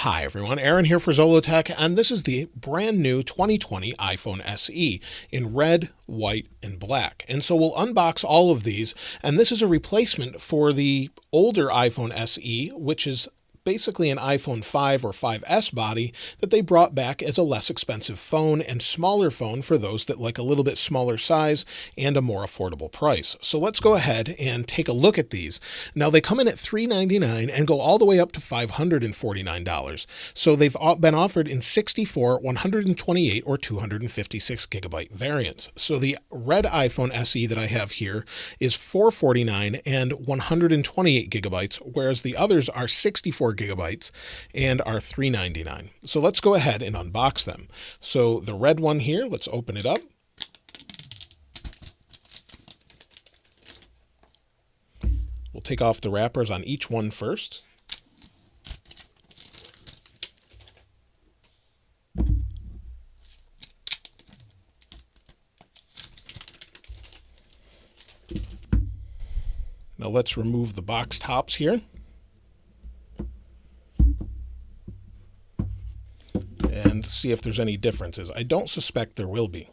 Hi everyone, Aaron here for Zollotech, and this is the brand new 2020 iPhone SE in red, white, and black. And so we'll unbox all of these, and this is a replacement for the older iPhone SE, which is basically an iPhone 5 or 5S body that they brought back as a less expensive phone and smaller phone for those that like a little bit smaller size and a more affordable price. So let's go ahead and take a look at these. Now they come in at $399 and go all the way up to $549. So they've been offered in 64, 128, or 256 gigabyte variants. So the red iPhone SE that I have here is $449 and 128 gigabytes, whereas the others are 64 gigabytes and are $399. So let's go ahead and unbox them. So the red one here, let's open it up. We'll take off the wrappers on each one first. Now let's remove the box tops here. And see if there's any differences. I don't suspect there will be.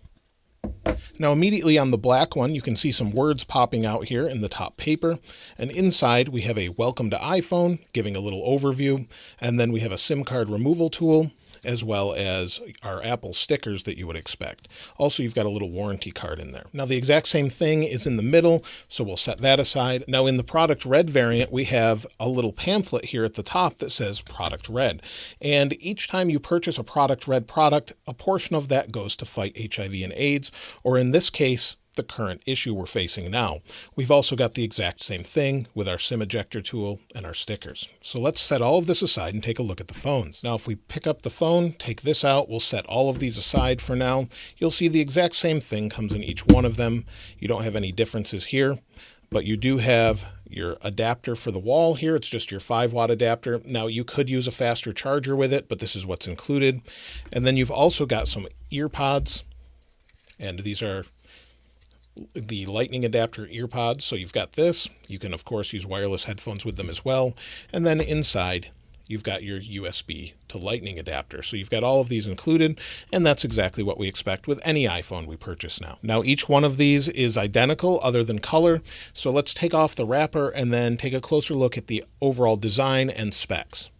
Now immediately on the black one, you can see some words popping out here in the top paper. And inside we have a welcome to iPhone, giving a little overview. And then we have a SIM card removal tool, as well as our Apple stickers that you would expect. Also, you've got a little warranty card in there. Now the exact same thing is in the middle, so we'll set that aside. Now in the product red variant, we have a little pamphlet here at the top that says product red. And each time you purchase a product red product, a portion of that goes to fight HIV and AIDS, or in this case, the current issue we're facing now. We've also got the exact same thing with our SIM ejector tool and our stickers. So let's set all of this aside and take a look at the phones. Now, if we pick up the phone, take this out, we'll set all of these aside for now. You'll see the exact same thing comes in each one of them. You don't have any differences here, but you do have your adapter for the wall here. It's just your 5-watt adapter. Now you could use a faster charger with it, but this is what's included. And then you've also got some ear pods, and these are the lightning adapter ear pods. So you've got this. You can of course use wireless headphones with them as well. And then inside you've got your USB to lightning adapter. So you've got all of these included, and that's exactly what we expect with any iPhone we purchase now. Now each one of these is identical other than color. So let's take off the wrapper and then take a closer look at the overall design and specs.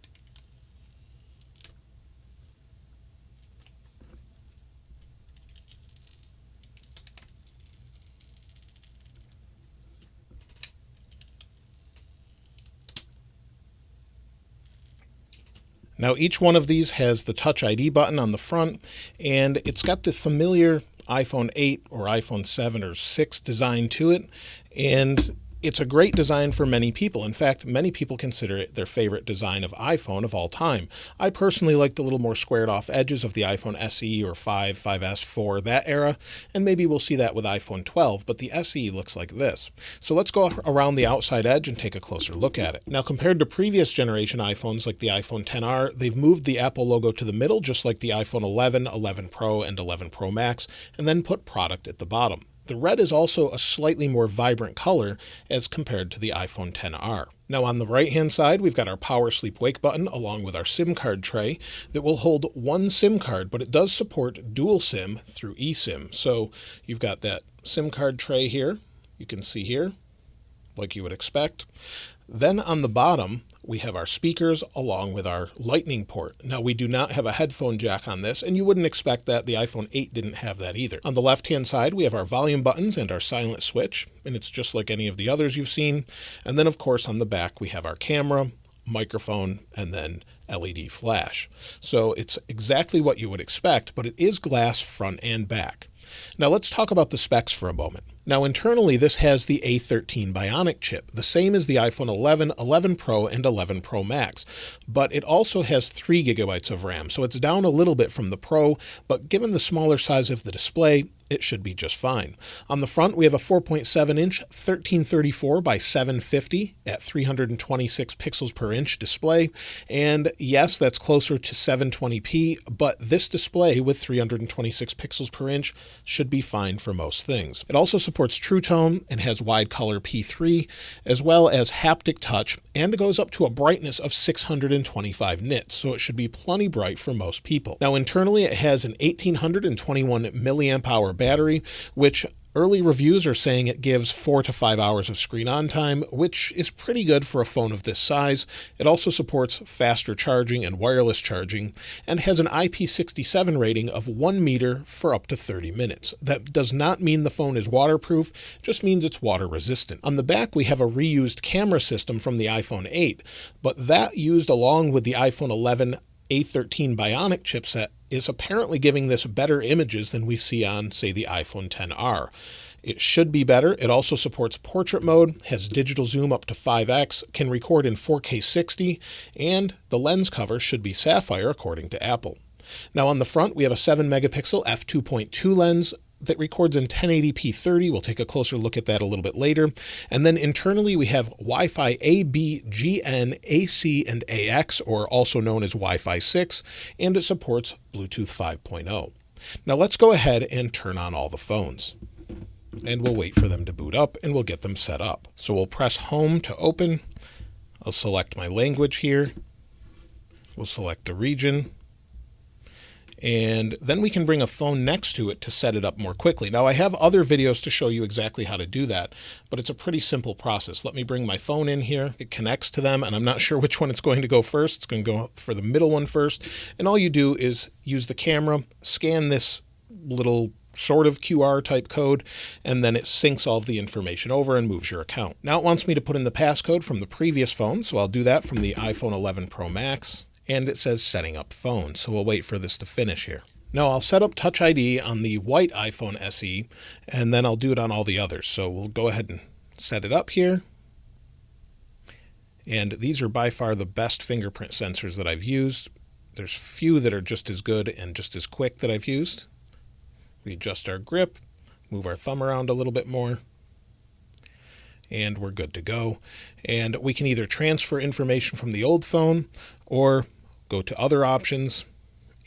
Now each one of these has the Touch ID button on the front, and it's got the familiar iPhone 8 or iPhone 7 or 6 design to it, and it's a great design for many people. In fact, many people consider it their favorite design of iPhone of all time. I personally like the little more squared off edges of the iPhone SE or 5, 5S, 4, that era, and maybe we'll see that with iPhone 12, but the SE looks like this. So let's go around the outside edge and take a closer look at it. Now compared to previous generation iPhones like the iPhone XR, they've moved the Apple logo to the middle just like the iPhone 11, 11 Pro, and 11 Pro Max, and then put product at the bottom. The red is also a slightly more vibrant color as compared to the iPhone XR. Now on the right-hand side, we've got our power sleep wake button along with our SIM card tray that will hold one SIM card, but it does support dual SIM through eSIM. So you've got that SIM card tray here, you can see here, like you would expect. Then on the bottom, we have our speakers along with our lightning port. Now we do not have a headphone jack on this, and you wouldn't expect that. The iPhone 8 didn't have that either. On the left-hand side, we have our volume buttons and our silent switch, and it's just like any of the others you've seen. And then of course on the back, we have our camera, microphone, and then LED flash. So it's exactly what you would expect, but it is glass front and back. Now let's talk about the specs for a moment. Now internally, this has the A13 Bionic chip, the same as the iPhone 11, 11 Pro, and 11 Pro Max, but it also has 3 gigabytes of RAM, so it's down a little bit from the Pro, but given the smaller size of the display, it should be just fine. On the front, we have a 4.7-inch 1334 by 750 at 326 pixels per inch display. And yes, that's closer to 720p, but this display with 326 pixels per inch should be fine for most things. It also supports True Tone and has wide color P3, as well as haptic touch, and it goes up to a brightness of 625 nits, so it should be plenty bright for most people. Now, internally, it has an 1821 milliamp hour battery, which early reviews are saying it gives 4 to 5 hours of screen on time, which is pretty good for a phone of this size. It also supports faster charging and wireless charging, and has an IP67 rating of 1 meter for up to 30 minutes. That does not mean the phone is waterproof, just means it's water resistant. On the back, we have a reused camera system from the iPhone 8, but that used along with the iPhone 11 A13 Bionic chipset is apparently giving this better images than we see on, say, the iPhone XR. It should be better. It also supports portrait mode, has digital zoom up to 5x, can record in 4K 60, and the lens cover should be sapphire according to Apple. Now on the front, we have a 7-megapixel f2.2 lens that records in 1080p 30. We'll take a closer look at that a little bit later. And then internally, we have Wi-Fi A, B, GN, AC, and AX, or also known as Wi-Fi 6, and it supports Bluetooth 5.0. Now let's go ahead and turn on all the phones. And we'll wait for them to boot up, and we'll get them set up. So we'll press Home to open. I'll select my language here. We'll select the region. And then we can bring a phone next to it to set it up more quickly. Now, I have other videos to show you exactly how to do that, but it's a pretty simple process. Let me bring my phone in here. It connects to them, and I'm not sure which one it's going to go first. It's going to go for the middle one first. And all you do is use the camera, scan this little sort of QR type code, and then it syncs all of the information over and moves your account. Now it wants me to put in the passcode from the previous phone, so I'll do that from the iPhone 11 Pro Max. And it says setting up phone, so we'll wait for this to finish here. Now I'll set up Touch ID on the white iPhone SE, and then I'll do it on all the others. So we'll go ahead and set it up here. And these are by far the best fingerprint sensors that I've used. There's few that are just as good and just as quick that I've used. We adjust our grip, move our thumb around a little bit more, and we're good to go. And we can either transfer information from the old phone or go to other options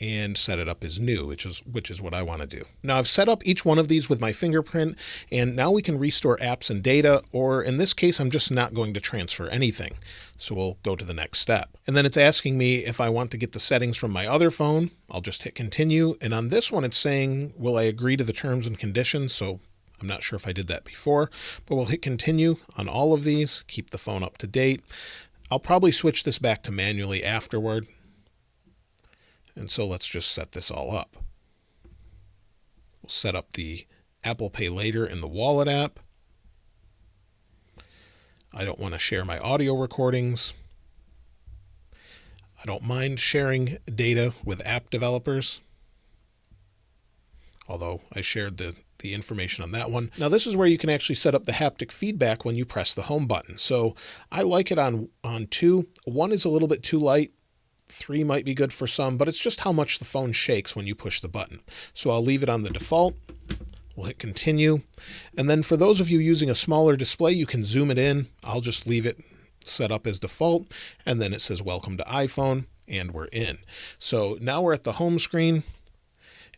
and set it up as new, which is what I want to do. Now I've set up each one of these with my fingerprint, and now we can restore apps and data, or in this case, I'm just not going to transfer anything. So we'll go to the next step. And then it's asking me if I want to get the settings from my other phone. I'll just hit continue. And on this one, it's saying, will I agree to the terms and conditions? So I'm not sure if I did that before, but we'll hit continue on all of these, keep the phone up to date. I'll probably switch this back to manually afterward. And so let's just set this all up. We'll set up the Apple Pay Later in the Wallet app. I don't want to share my audio recordings. I don't mind sharing data with app developers, although I shared the information on that one. Now this is where you can actually set up the haptic feedback when you press the home button. So I like it on 2. 1 is a little bit too light. 3 might be good for some, but it's just how much the phone shakes when you push the button. So I'll leave it on the default. We'll hit continue. And then for those of you using a smaller display, you can zoom it in. I'll just leave it set up as default. And then it says welcome to iPhone, and we're in. So now we're at the home screen,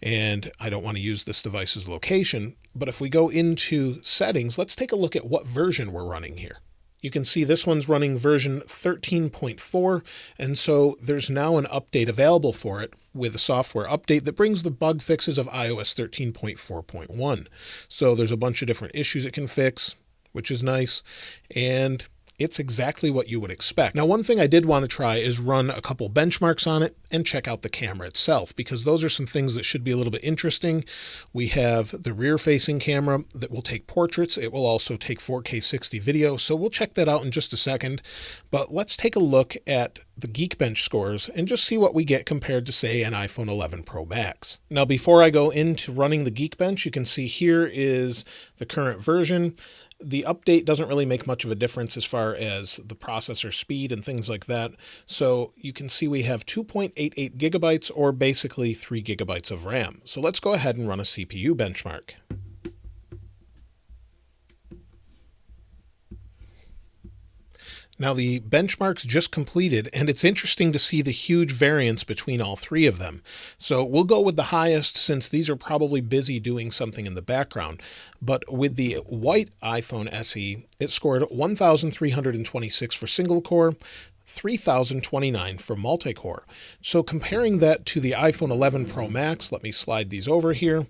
and I don't want to use this device's location, but if we go into settings, let's take a look at what version we're running here. You can see this one's running version 13.4, and so there's now an update available for it with a software update that brings the bug fixes of iOS 13.4.1. So there's a bunch of different issues it can fix, which is nice, and it's exactly what you would expect. Now, one thing I did want to try is run a couple benchmarks on it and check out the camera itself, because those are some things that should be a little bit interesting. We have the rear-facing camera that will take portraits. It will also take 4K 60 video, so we'll check that out in just a second. But let's take a look at the Geekbench scores and just see what we get compared to, say, an iPhone 11 Pro Max. Now, before I go into running the Geekbench, you can see here is the current version. The update doesn't really make much of a difference as far as the processor speed and things like that. So you can see we have 2.88 gigabytes or basically 3 gigabytes of RAM. So let's go ahead and run a CPU benchmark. Now the benchmark's just completed, and it's interesting to see the huge variance between all three of them. So we'll go with the highest since these are probably busy doing something in the background. But with the white iPhone SE, it scored 1,326 for single core, 3,029 for multi-core. So comparing that to the iPhone 11 Pro Max, let me slide these over here.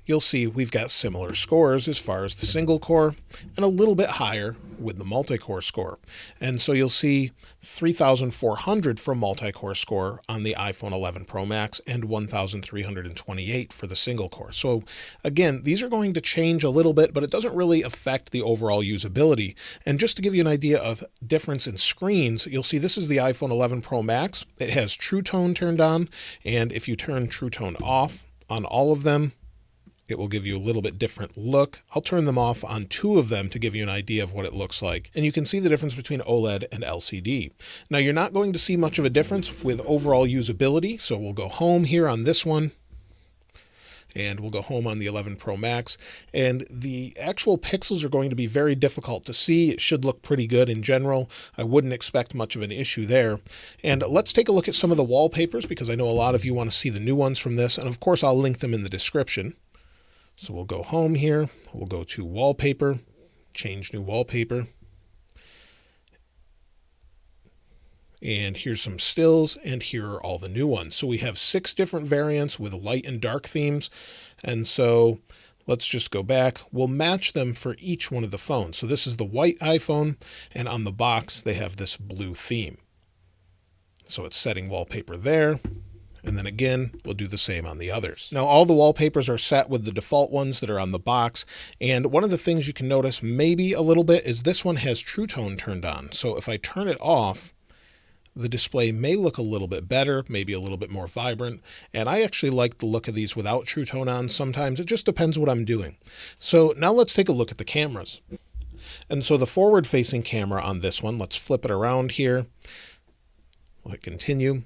You'll see we've got similar scores as far as the single core and a little bit higher with the multi-core score. And so you'll see 3,400 for multi-core score on the iPhone 11 Pro Max and 1,328 for the single core. So again, these are going to change a little bit, but it doesn't really affect the overall usability. And just to give you an idea of difference in screens, you'll see this is the iPhone 11 Pro Max. It has True Tone turned on, and if you turn True Tone off on all of them, it will give you a little bit different look. I'll turn them off on 2 of them to give you an idea of what it looks like. And you can see the difference between OLED and LCD. Now you're not going to see much of a difference with overall usability. So we'll go home here on this one. And we'll go home on the 11 Pro Max. And the actual pixels are going to be very difficult to see. It should look pretty good in general. I wouldn't expect much of an issue there. And let's take a look at some of the wallpapers because I know a lot of you want to see the new ones from this. And of course, I'll link them in the description. So we'll go home here, we'll go to wallpaper, change new wallpaper. And here's some stills, and here are all the new ones. So we have 6 different variants with light and dark themes. And so let's just go back. We'll match them for each one of the phones. So this is the white iPhone, and on the box, they have this blue theme. So it's setting wallpaper there. And then again, we'll do the same on the others. Now, all the wallpapers are set with the default ones that are on the box. And one of the things you can notice maybe a little bit is this one has True Tone turned on. So if I turn it off, the display may look a little bit better, maybe a little bit more vibrant. And I actually like the look of these without True Tone on sometimes. It just depends what I'm doing. So now let's take a look at the cameras. And so the forward-facing camera on this one, let's flip it around here. We'll hit continue,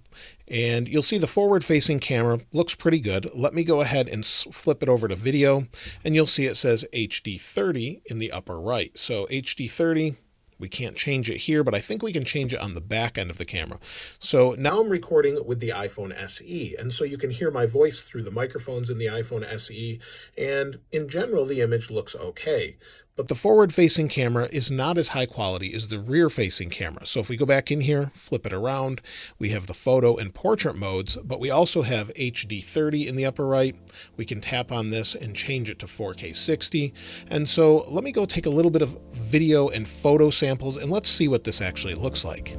and you'll see the forward-facing camera looks pretty good. Let me go ahead and flip it over to video, and you'll see it says HD30 in the upper right. So HD30, we can't change it here, but I think we can change it on the back end of the camera. So now I'm recording with the iPhone SE, and so you can hear my voice through the microphones in the iPhone SE, and in general, the image looks okay. But the forward-facing camera is not as high quality as the rear-facing camera. So if we go back in here, flip it around, we have the photo and portrait modes, but we also have HD30 in the upper right. We can tap on this and change it to 4K 60. And so let me go take a little bit of video and photo samples, and let's see what this actually looks like.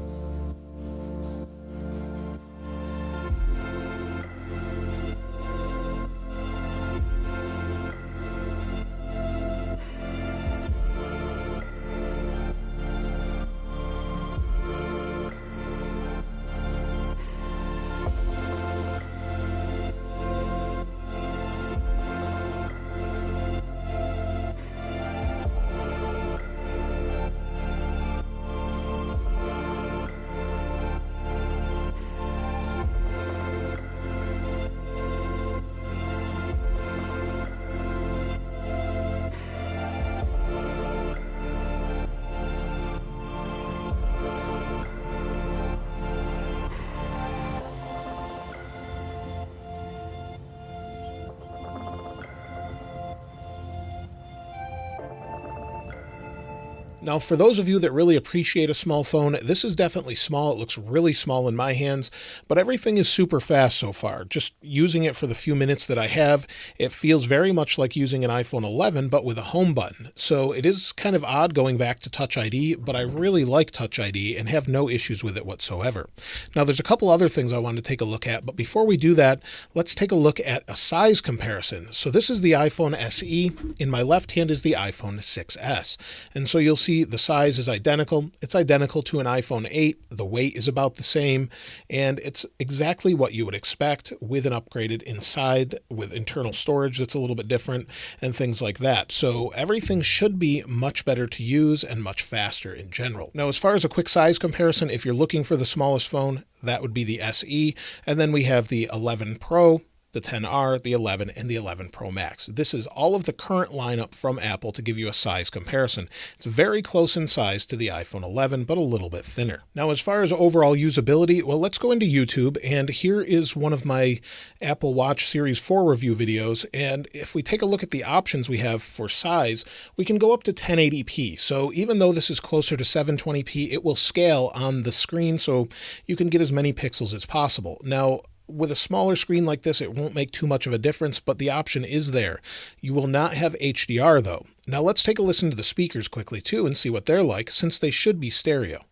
Now, for those of you that really appreciate a small phone, this is definitely small. It looks really small in my hands, but everything is super fast so far. Just using it for the few minutes that I have, it feels very much like using an iPhone 11, but with a home button. So it is kind of odd going back to Touch ID, but I really like Touch ID and have no issues with it whatsoever. Now, there's a couple other things I want to take a look at, but before we do that, let's take a look at a size comparison. So this is the iPhone SE. In my left hand is the iPhone 6s. And so you'll see see, the size is identical. It's identical to an iPhone 8. The weight is about the same, and it's exactly what you would expect with an upgraded inside with internal storage that's a little bit different and things like that. So everything should be much better to use and much faster in general. Now, as far as a quick size comparison, if you're looking for the smallest phone, that would be the SE. And then we have the 11 Pro, the 10R, the 11, and the 11 Pro Max. This is all of the current lineup from Apple to give you a size comparison. It's very close in size to the iPhone 11, but a little bit thinner. Now, as far as overall usability, well, let's go into YouTube, and here is one of my Apple Watch Series 4 review videos. And if we take a look at the options we have for size, we can go up to 1080p. So even though this is closer to 720p, it will scale on the screen so you can get as many pixels as possible. Now, with a smaller screen like this, it won't make too much of a difference, but the option is there. You will not have HDR though. Now let's take a listen to the speakers quickly too and see what they're like, since they should be stereo.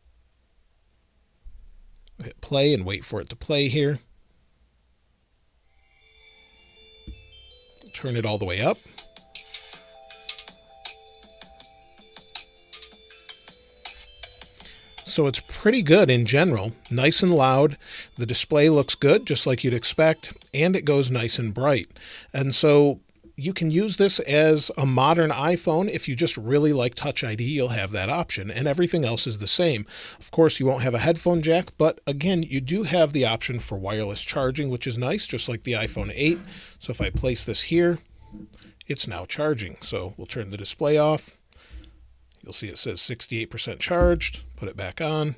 Hit play and wait for it to play here. Turn it all the way up. So it's pretty good in general, nice and loud. The display looks good, just like you'd expect, and it goes nice and bright. And so you can use this as a modern iPhone. If you just really like Touch ID, you'll have that option, and everything else is the same. Of course, you won't have a headphone jack, but again, you do have the option for wireless charging, which is nice, just like the iPhone 8. So if I place this here, it's now charging. So we'll turn the display off. You'll see it says 68% charged, put it back on,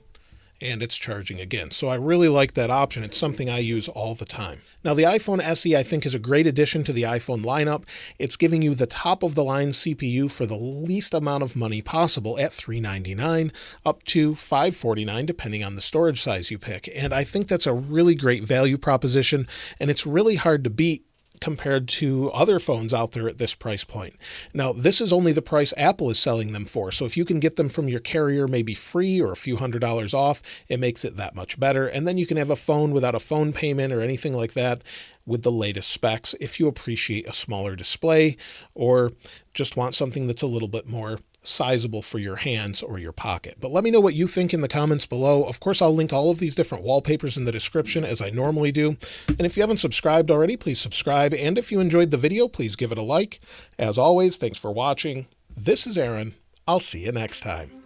and it's charging again. So I really like that option. It's something I use all the time. Now, the iPhone SE, I think, is a great addition to the iPhone lineup. It's giving you the top of the line CPU for the least amount of money possible at $399 up to $549, depending on the storage size you pick. And I think that's a really great value proposition, and it's really hard to beat compared to other phones out there at this price point. Now, this is only the price Apple is selling them for. So if you can get them from your carrier, maybe free or a few $100s off, it makes it that much better. And then you can have a phone without a phone payment or anything like that with the latest specs if you appreciate a smaller display or just want something that's a little bit more sizable for your hands or your pocket. But let me know what you think in the comments below. Of course, I'll link all of these different wallpapers in the description as I normally do. And if you haven't subscribed already, please subscribe. And if you enjoyed the video, please give it a like. As always, thanks for watching. This is Aaron. I'll see you next time.